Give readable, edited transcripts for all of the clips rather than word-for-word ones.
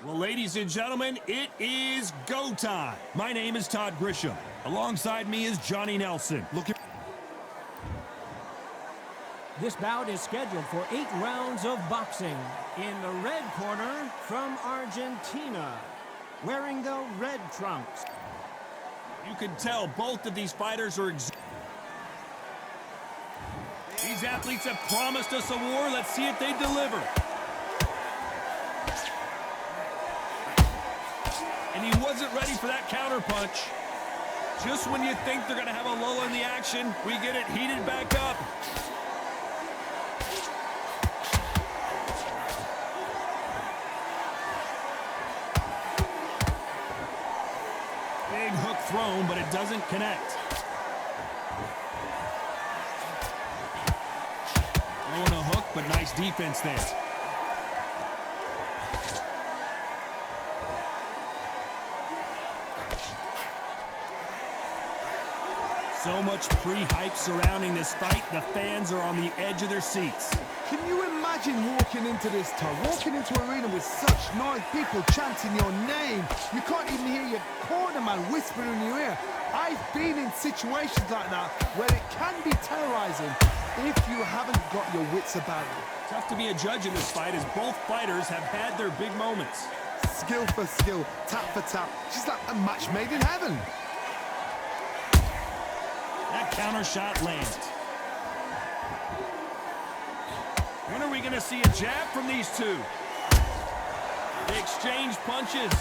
Well, ladies and gentlemen, it is go time. My name is Todd Grisham. Alongside me is Johnny Nelson. This bout is scheduled for 8 rounds of boxing. In the red corner, from Argentina, wearing the red trunks. You can tell both of these fighters are These athletes have promised us a war. Let's see if they deliver. And he wasn't ready for that counter punch. Just when you think they're going to have a lull in the action, we get it heated back up. Big hook thrown, but it doesn't connect. Throwing a hook, but nice defense there. So much pre-hype surrounding this fight, the fans are on the edge of their seats. Can you imagine walking into this, Todd? Walking into an arena with such noise, people chanting your name. You can't even hear your cornerman whispering in your ear. I've been in situations like that where it can be terrorizing if you haven't got your wits about you. Tough to be a judge in this fight as both fighters have had their big moments. Skill for skill, tap for tap. She's like a match made in heaven. That counter shot lands. When are we going to see a jab from these two? They exchange punches.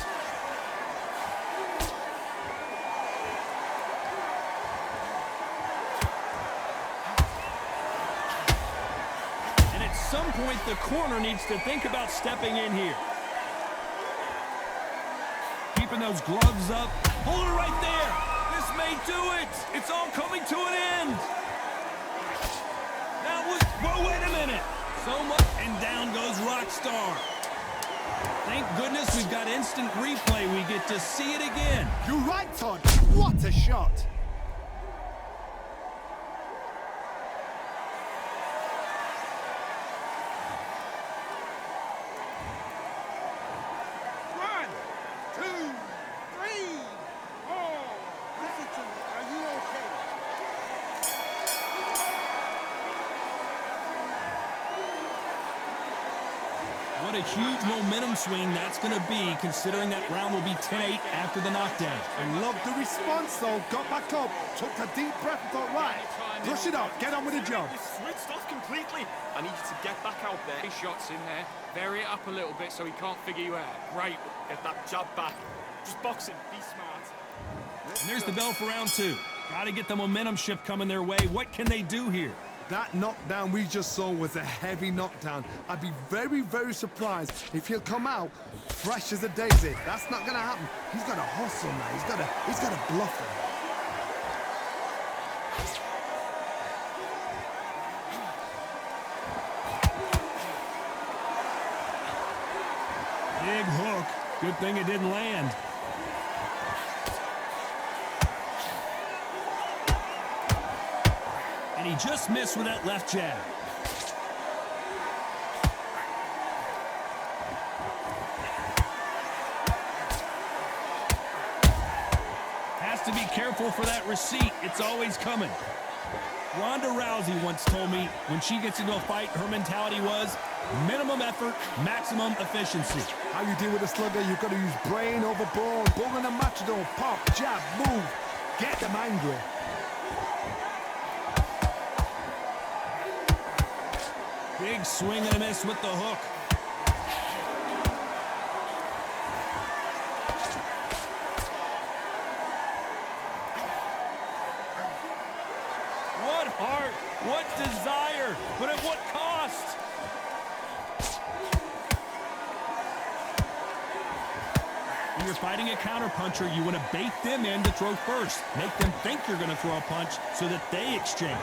And at some point, the corner needs to think about stepping in here. Keeping those gloves up. Hold it right there. This may do it. It's all coming to an end. That was, whoa, wait a minute. So much, and down goes Rockstar. Thank goodness we've got instant replay. We get to see it again. You're right, Todd. What a shot. What a huge momentum swing that's going to be, considering that round will be 10-8 after the knockdown. And loved the response, though. Got back up, took a deep breath and thought, right, brush it off, get on with the job. Switched off completely. I need you to get back out there. Shots in there. Vary it up a little bit so he can't figure you out. Right, get that jab back. Just box him, be smart. And there's the bell for round 2. Got to get the momentum shift coming their way. What can they do here? That knockdown we just saw was a heavy knockdown. I'd be very, very surprised if he'll come out fresh as a daisy. That's not going to happen. He's got to hustle now. He's got to bluff him. Big hook. Good thing it didn't land. And he just missed with that left jab. Has to be careful for that receipt. It's always coming. Ronda Rousey once told me when she gets into a fight, her mentality was minimum effort, maximum efficiency. How you deal with a slugger, you've got to use brain over ball. Bull and a matador, pop, jab, move. Get them angry. Big swing and a miss with the hook. What heart, what desire, but at what cost? When you're fighting a counterpuncher, you want to bait them in to throw first. Make them think you're going to throw a punch so that they exchange.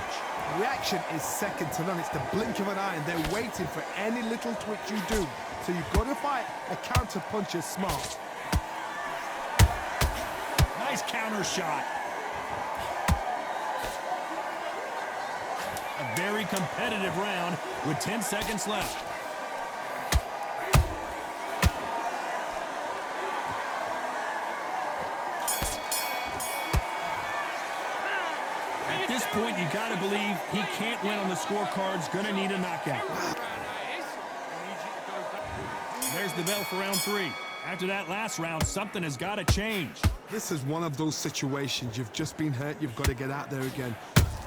Reaction is second to none. It's the blink of an eye, and they're waiting for any little twitch you do. So you've got to fight a counter puncher smart. Nice counter shot. A very competitive round with 10 seconds left. this point, you got to believe he can't win on the scorecard's going to need a knockout. There's the bell for round 3. After that last round, something has got to change. This is one of those situations. You've just been hurt. You've got to get out there again.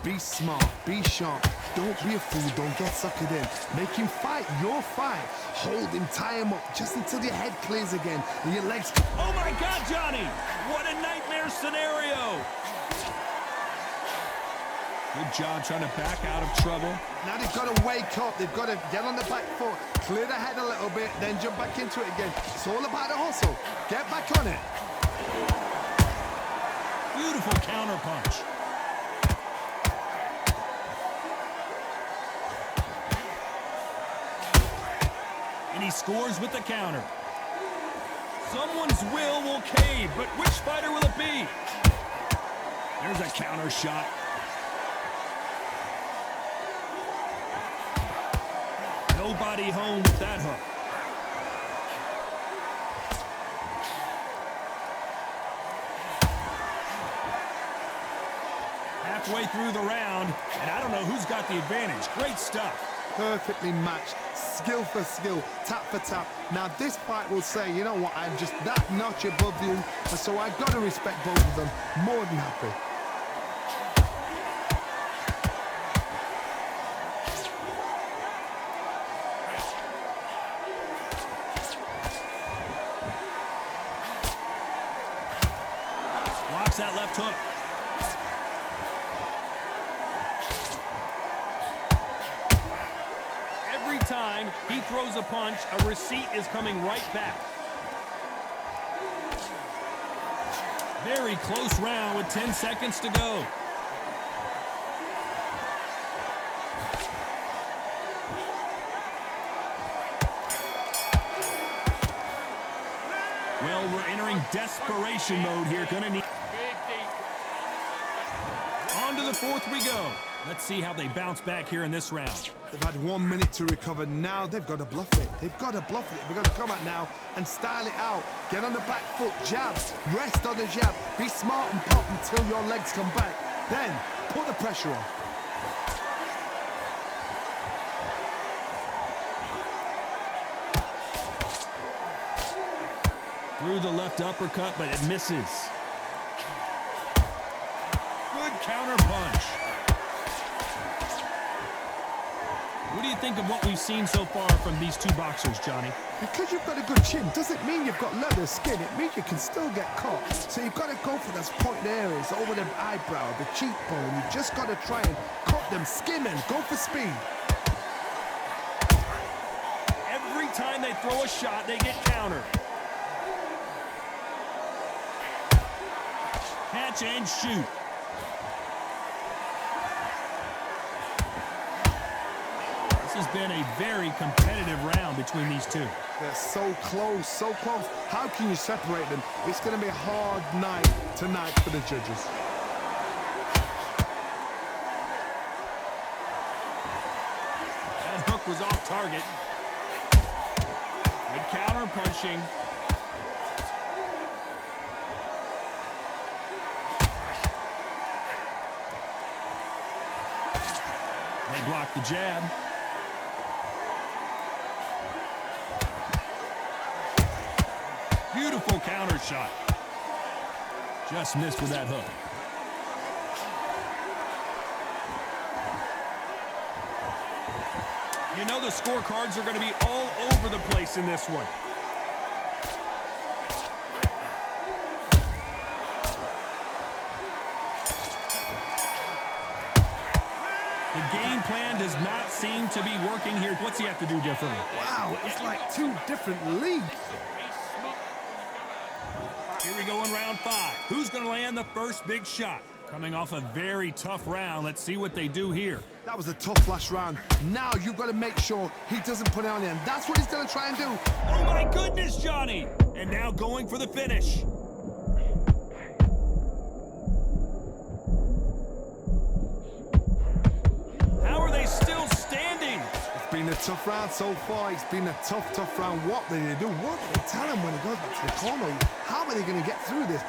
Be smart. Be sharp. Don't be a fool. Don't get suckered in. Make him fight your fight. Hold him. Tie him up just until your head clears again and your legs... Oh, my God, Johnny! What a nightmare scenario! Good job trying to back out of trouble. Now they've got to wake up. They've got to get on the back foot, clear the head a little bit, then jump back into it again. It's all about the hustle. Get back on it. Beautiful counter punch. And he scores with the counter. Someone's will cave, but which fighter will it be? There's a counter shot. Nobody home with that hook. Halfway through the round, and I don't know who's got the advantage. Great stuff. Perfectly matched, skill for skill, tap for tap. Now this fight will say, you know what, I'm just that notch above you, and so I've got to respect both of them. More than happy. Blocks that left hook. Every time he throws a punch, a receipt is coming right back. Very close round with 10 seconds to go. Well, we're entering desperation mode here. Gonna need... On to the 4th we go. Let's see how they bounce back here in this round. They've had 1 minute to recover. Now they've got to bluff it. They've got to bluff it. They've got to come out now and style it out. Get on the back foot, jabs, rest on the jab. Be smart and pop until your legs come back. Then put the pressure on. Through the left uppercut, but it misses. Good counter punch. What do you think of what we've seen so far from these two boxers, Johnny? Because you've got a good chin doesn't mean you've got leather skin. It means you can still get caught. So you've got to go for those point areas, over the eyebrow, the cheekbone. You've just got to try and cut them, skim them, go for speed. Every time they throw a shot, they get countered. Catch and shoot. This has been a very competitive round between these two. They're so close, so close. How can you separate them? It's going to be a hard night tonight for the judges. That hook was off target. Good counter punching. They blocked the jab. Beautiful counter shot. Just missed with that hook. You know the scorecards are going to be all over the place in this one. The game plan does not seem to be working here. What's he have to do differently? Wow, it's like two different leagues. Here we go in round 5. Who's going to land the first big shot? Coming off a very tough round. Let's see what they do here. That was a tough last round. Now you've got to make sure he doesn't put it on him. That's what he's going to try and do. Oh my goodness, Johnny! And now going for the finish. How are they still standing? It's been a tough round so far. It's been a tough round. What do they do? What do they tell him when he goes back to the corner? How are they going to get through this?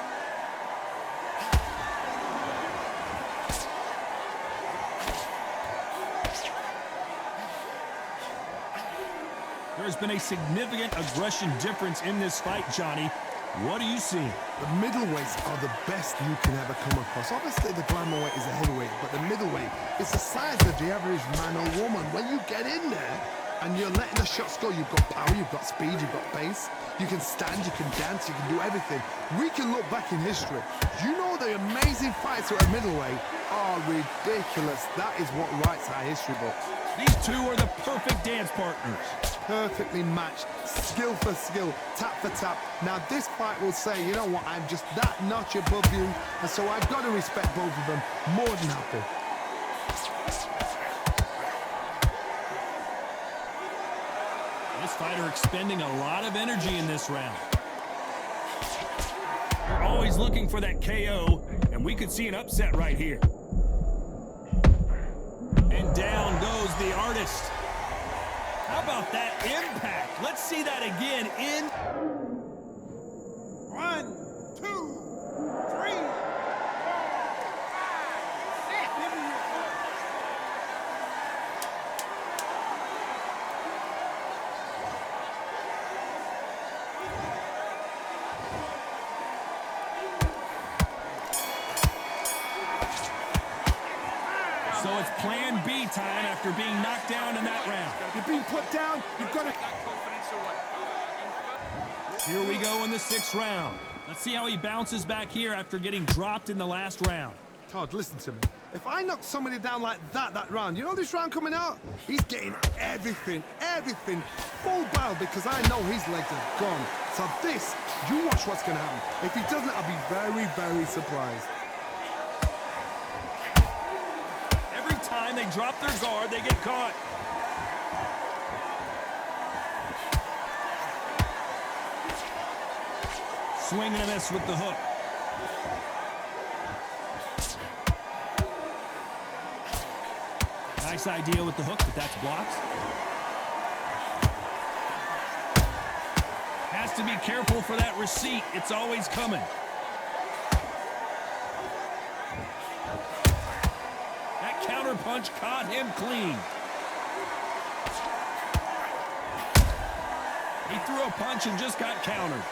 There's been a significant aggression difference in this fight, Johnny. What are you seeing? The middleweights are the best you can ever come across. Obviously, the glamour weight is a heavyweight, but the middleweight is the size of the average man or woman. When you get in there and you're letting the shots go, you've got power, you've got speed, you've got pace. You can stand, you can dance, you can do everything. We can look back in history. You know the amazing fights at a middleweight are ridiculous. That is what writes our history books. These two are the perfect dance partners. Perfectly matched, skill for skill, tap for tap. Now this fight will say, you know what, I'm just that notch above you, and so I've got to respect both of them more than happy. This fighter expending a lot of energy in this round. They're always looking for that KO, and we could see an upset right here. And down goes the artist. How about that impact? Let's see that again in... 1, 2, 3, 4, 5, 6. Give me your phone. So it's plan B time after being knocked down in that round. You're being put down, you've got to... Here we go in the 6th round. Let's see how he bounces back here after getting dropped in the last round. Todd, listen to me. If I knock somebody down like that round, you know this round coming out? He's getting everything, full barrel, because I know his legs are gone. So this, you watch what's going to happen. If he doesn't, I'll be very, very surprised. Every time they drop their guard, they get caught. Swing and a miss with the hook. Nice idea with the hook, but that's blocked. Has to be careful for that receipt. It's always coming. That counter punch caught him clean. He threw a punch and just got countered.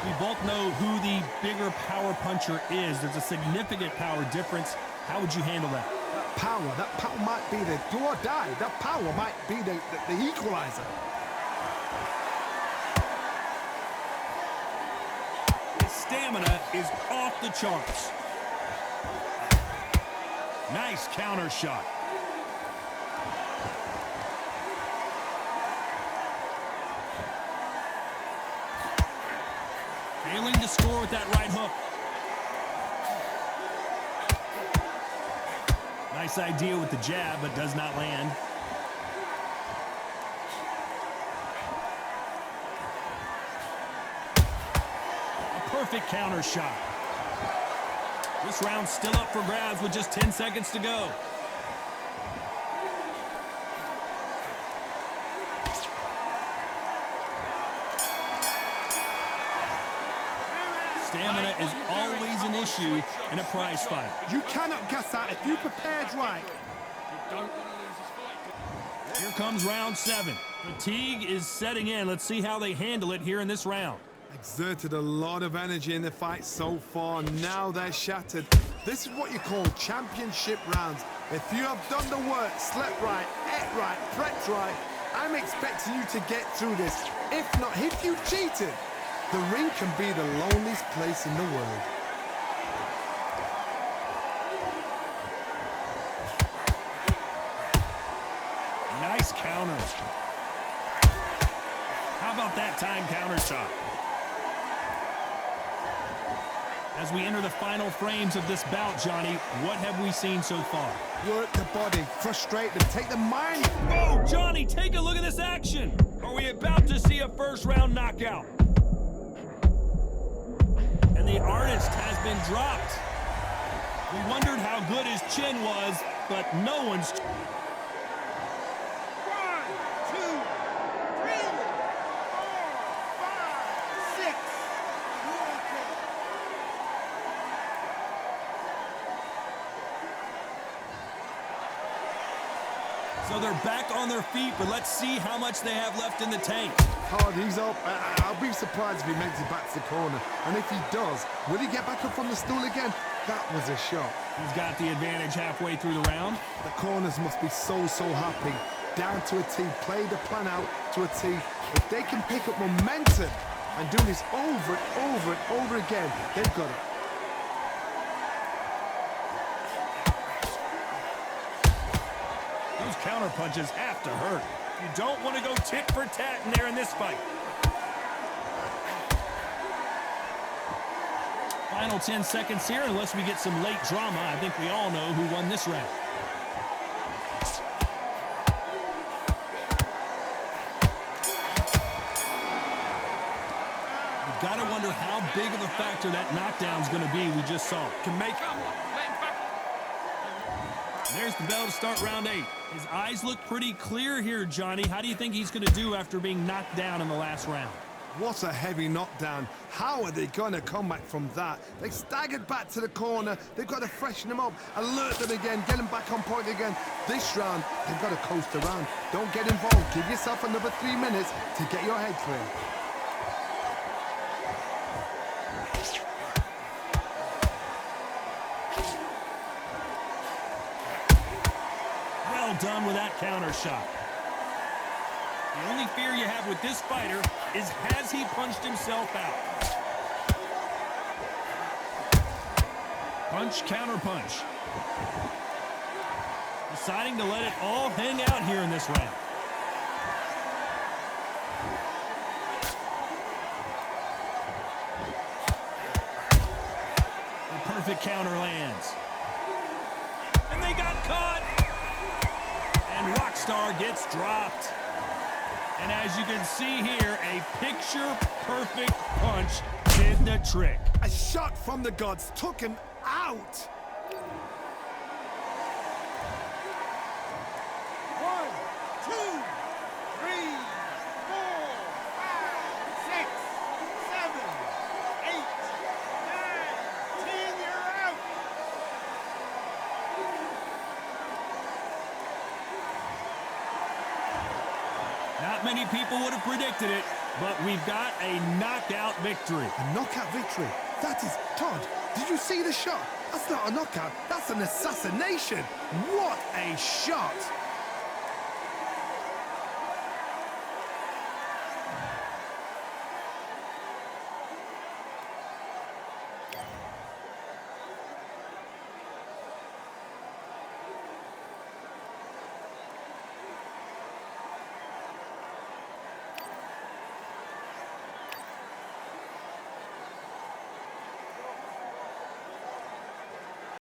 We both know who the bigger power puncher is. There's a significant power difference. How would you handle that? That power might be the do or die. That power might be the equalizer. His stamina is off the charts. Nice counter shot. Failing to score with that right hook. Nice idea with the jab, but does not land. A perfect counter shot. This round's still up for grabs with just 10 seconds to go. Stamina is always an issue in a prize fight. You cannot guess that if you prepared right. Here comes round 7. Fatigue is setting in. Let's see how they handle it here in this round. Exerted a lot of energy in the fight so far. Now they're shattered. This is what you call championship rounds. If you have done the work, slept right, ate right, prepped right, I'm expecting you to get through this. If not, if you cheated, the ring can be the loneliest place in the world. Nice counter. How about that time counter shot? As we enter the final frames of this bout, Johnny, what have we seen so far? Work the body, frustrate them, take the mind. Oh, Johnny, take a look at this action. Are we about to see a first-round knockout? And the artist has been dropped. We wondered how good his chin was, but no one's... 1, 2, 3, 4, 5, 6. So they're back on their feet, but let's see how much they have left in the tank. Hard, he's up. I'll be surprised if he makes it back to the corner. And if he does, will he get back up on the stool again? That was a shot. He's got the advantage halfway through the round. The corners must be so happy. Down to a T, play the plan out to a T. If they can pick up momentum and do this over and over again, they've got it. Those counter punches have to hurt. You don't want to go tit for tat in there in this fight. Final 10 seconds here, unless we get some late drama. I think we all know who won this round. You've got to wonder how big of a factor that knockdown's going to be we just saw. Can make it. There's the bell to start round 8. His eyes look pretty clear here, Johnny. How do you think he's going to do after being knocked down in the last round? What a heavy knockdown. How are they going to come back from that? They staggered back to the corner. They've got to freshen them up, alert them again, get them back on point again. This round, they've got to coast around. Don't get involved. Give yourself another 3 minutes to get your head clear. Well done with that counter shot. The only fear you have with this fighter is, has he punched himself out? Punch, counter punch. Deciding to let it all hang out here in this round. The perfect counter lands. And they got caught. And Rockstar gets dropped. And as you can see here, a picture-perfect punch did the trick. A shot from the gods took him out. 1, 2, 3, 4, 5, 6, 7, 8, 9, 10, you're out. Not many people would have predicted it, but we've got a knockout victory. A knockout victory. That is, Todd, did you see the shot? That's not a knockout, that's an assassination. What a shot.